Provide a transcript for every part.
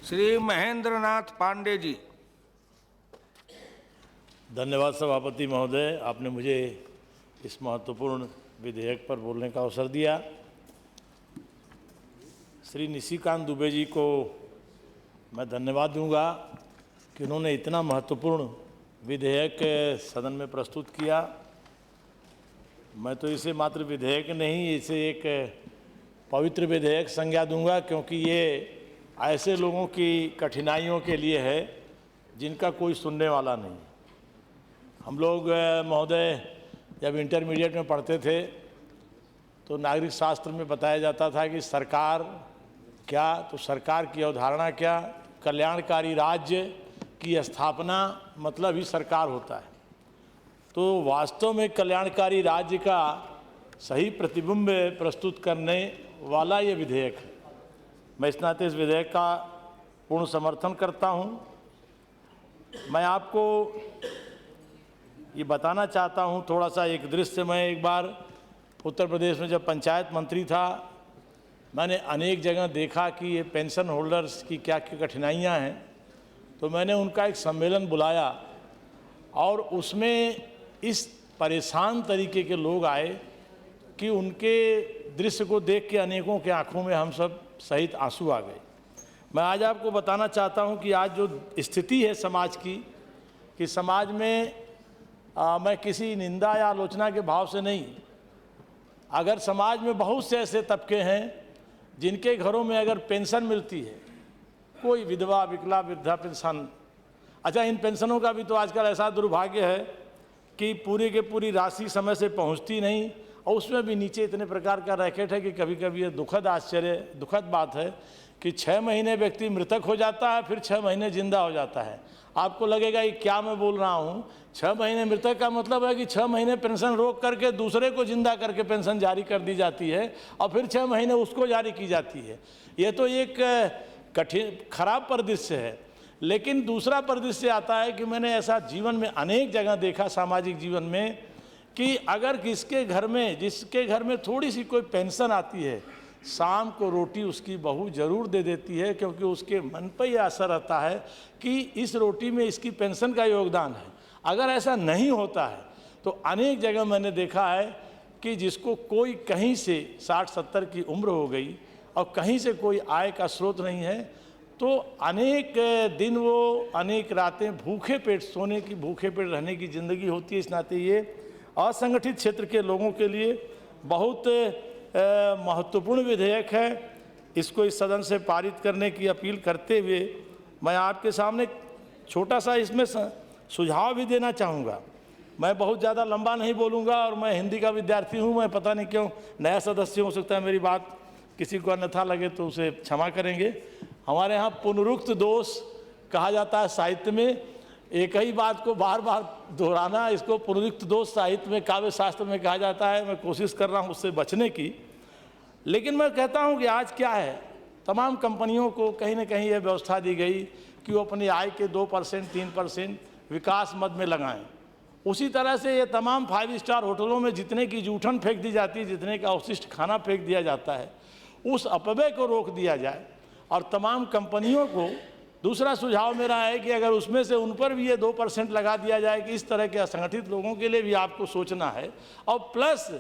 श्री महेंद्र नाथ पांडे जी। धन्यवाद सभापति महोदय, आपने मुझे इस महत्वपूर्ण विधेयक पर बोलने का अवसर दिया। श्री निशिकांत दुबे जी को मैं धन्यवाद दूंगा कि उन्होंने इतना महत्वपूर्ण विधेयक सदन में प्रस्तुत किया। मैं तो इसे मात्र विधेयक नहीं, इसे एक पवित्र विधेयक संज्ञा दूंगा, क्योंकि ये ऐसे लोगों की कठिनाइयों के लिए है जिनका कोई सुनने वाला नहीं। हम लोग महोदय जब इंटरमीडिएट में पढ़ते थे तो नागरिक शास्त्र में बताया जाता था कि सरकार क्या, तो सरकार की अवधारणा क्या, कल्याणकारी राज्य की स्थापना मतलब ही सरकार होता है। तो वास्तव में कल्याणकारी राज्य का सही प्रतिबिंब प्रस्तुत करने वाला ये विधेयक है। मैं इस नाते इस विधेयक का पूर्ण समर्थन करता हूँ। मैं आपको ये बताना चाहता हूँ थोड़ा सा एक दृश्य। मैं एक बार उत्तर प्रदेश में जब पंचायत मंत्री था, मैंने अनेक जगह देखा कि ये पेंशन होल्डर्स की क्या क्या कठिनाइयाँ हैं। तो मैंने उनका एक सम्मेलन बुलाया और उसमें इस परेशान तरीके के लोग आए कि उनके दृश्य को देख के अनेकों के आंखों में हम सब सहित आंसू आ गए। मैं आज आपको बताना चाहता हूं कि आज जो स्थिति है समाज की, कि समाज में मैं किसी निंदा या आलोचना के भाव से नहीं, अगर समाज में बहुत से ऐसे तबके हैं जिनके घरों में अगर पेंशन मिलती है, कोई विधवा विकला वृद्धा पेंशन, अच्छा इन पेंशनों का भी तो आजकल ऐसा दुर्भाग्य है कि पूरी के पूरी राशि समय से पहुंचती नहीं, और उसमें भी नीचे इतने प्रकार का रैकेट है कि कभी कभी ये दुखद बात है कि 6 महीने व्यक्ति मृतक हो जाता है, फिर 6 महीने जिंदा हो जाता है। आपको लगेगा कि क्या मैं बोल रहा हूँ, 6 महीने मृतक का मतलब है कि 6 महीने पेंशन रोक करके दूसरे को जिंदा करके पेंशन जारी कर दी जाती है और फिर 6 महीने उसको जारी की जाती है। ये तो एक कठिन खराब परिदृश्य है। लेकिन दूसरा परिदृश्य आता है कि मैंने ऐसा जीवन में अनेक जगह देखा, सामाजिक जीवन में, कि अगर जिसके घर में थोड़ी सी कोई पेंशन आती है, शाम को रोटी उसकी बहू जरूर दे देती है, क्योंकि उसके मन पर यह असर रहता है कि इस रोटी में इसकी पेंशन का योगदान है। अगर ऐसा नहीं होता है तो अनेक जगह मैंने देखा है कि जिसको कोई कहीं से 60-70 की उम्र हो गई और कहीं से कोई आय का स्रोत नहीं है, तो अनेक दिन वो अनेक रातें भूखे पेट रहने की ज़िंदगी होती है। इस नाते ये असंगठित क्षेत्र के लोगों के लिए बहुत महत्वपूर्ण विधेयक है। इसको इस सदन से पारित करने की अपील करते हुए मैं आपके सामने छोटा सा इसमें सुझाव भी देना चाहूँगा। मैं बहुत ज़्यादा लंबा नहीं बोलूँगा और मैं हिंदी का विद्यार्थी हूँ। मैं पता नहीं क्यों नया सदस्य हो सकता है, मेरी बात किसी को अन्यथा लगे तो उसे क्षमा करेंगे। हमारे यहाँ पुनरुक्त दोष कहा जाता है साहित्य में, एक ही बात को बार बार दोहराना, इसको पुनरुक्त दोष साहित्य में, काव्य शास्त्र में कहा जाता है। मैं कोशिश कर रहा हूँ उससे बचने की। लेकिन मैं कहता हूँ कि आज क्या है, तमाम कंपनियों को कहीं ना कहीं यह व्यवस्था दी गई कि वो अपनी आय के 2% 3% विकास मद में लगाएं। उसी तरह से ये तमाम 5 स्टार होटलों में जितने की जूठन फेंक दी जाती है, जितने का अवशिष्ट खाना फेंक दिया जाता है, उस अपव्यय को रोक दिया जाए। और तमाम कंपनियों को दूसरा सुझाव मेरा है कि अगर उसमें से उन पर भी ये 2% लगा दिया जाए कि इस तरह के असंगठित लोगों के लिए भी आपको सोचना है। और प्लस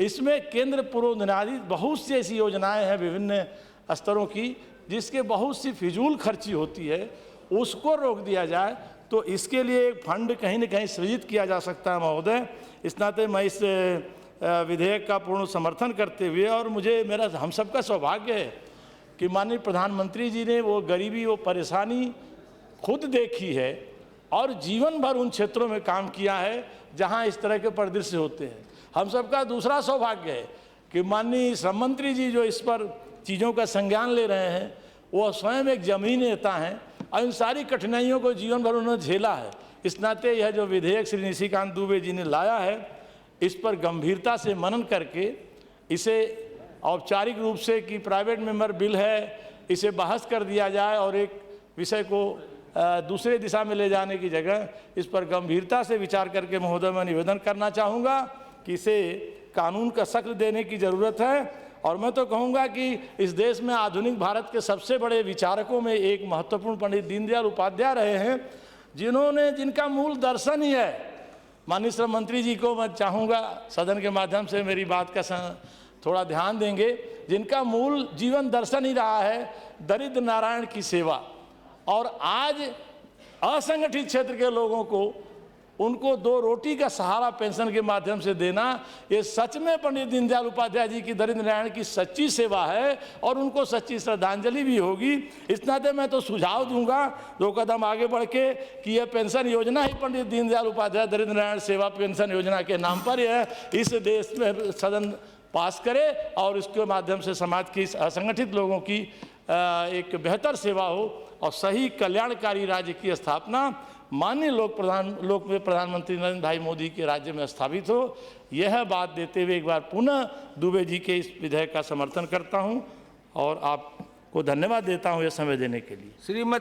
इसमें केंद्र पूर्वनिर्धारित बहुत सी ऐसी योजनाएं हैं विभिन्न स्तरों की, जिसके बहुत सी फिजूल खर्ची होती है, उसको रोक दिया जाए। तो इसके लिए एक फंड कहीं ना कहीं सृजित किया जा सकता है महोदय। इस नाते मैं इस विधेयक का पूर्ण समर्थन करते हुए, और मेरा हम सबका सौभाग्य है कि माननीय प्रधानमंत्री जी ने वो गरीबी, वो परेशानी खुद देखी है और जीवन भर उन क्षेत्रों में काम किया है जहां इस तरह के परिदृश्य होते हैं। हम सबका दूसरा सौभाग्य है कि माननीय श्रम मंत्री जी जो इस पर चीज़ों का संज्ञान ले रहे हैं, वो स्वयं एक जमीनी नेता हैं और इन सारी कठिनाइयों को जीवन भर उन्होंने झेला है। इस नाते यह जो विधेयक श्री निशिकांत दुबे जी ने लाया है, इस पर गंभीरता से मनन करके इसे औपचारिक रूप से कि प्राइवेट मेंबर बिल है, इसे बहस कर दिया जाए और एक विषय को दूसरे दिशा में ले जाने की जगह इस पर गंभीरता से विचार करके महोदय मैं निवेदन करना चाहूँगा कि इसे कानून का शक्ल देने की ज़रूरत है और मैं तो कहूँगा कि इस देश में आधुनिक भारत के सबसे बड़े विचारकों में एक महत्वपूर्ण पंडित दीनदयाल उपाध्याय रहे हैं, जिनका मूल दर्शन ही है। माननीय श्रम मंत्री जी को मैं चाहूँगा सदन के माध्यम से मेरी बात का थोड़ा ध्यान देंगे। जिनका मूल जीवन दर्शन ही रहा है दरिद्र नारायण की सेवा, और आज असंगठित क्षेत्र के लोगों को उनको 2 रोटी का सहारा पेंशन के माध्यम से देना, ये सच में पंडित दीनदयाल उपाध्याय जी की दरिद्र नारायण की सच्ची सेवा है और उनको सच्ची श्रद्धांजलि भी होगी। इस नाते मैं तो सुझाव दूंगा 2 कदम आगे बढ़ के कि यह पेंशन योजना ही पंडित दीनदयाल उपाध्याय दरिद्र नारायण सेवा पेंशन योजना के नाम पर है, इस देश में सदन पास करे और इसके माध्यम से समाज की असंगठित लोगों की एक बेहतर सेवा हो और सही कल्याणकारी राज्य की स्थापना माननीय लोकप्रिय प्रधानमंत्री नरेंद्र भाई मोदी के राज्य में स्थापित हो। यह बात देते हुए एक बार पुनः दुबे जी के इस विधेयक का समर्थन करता हूं और आपको धन्यवाद देता हूं यह समय देने के लिए। श्रीमती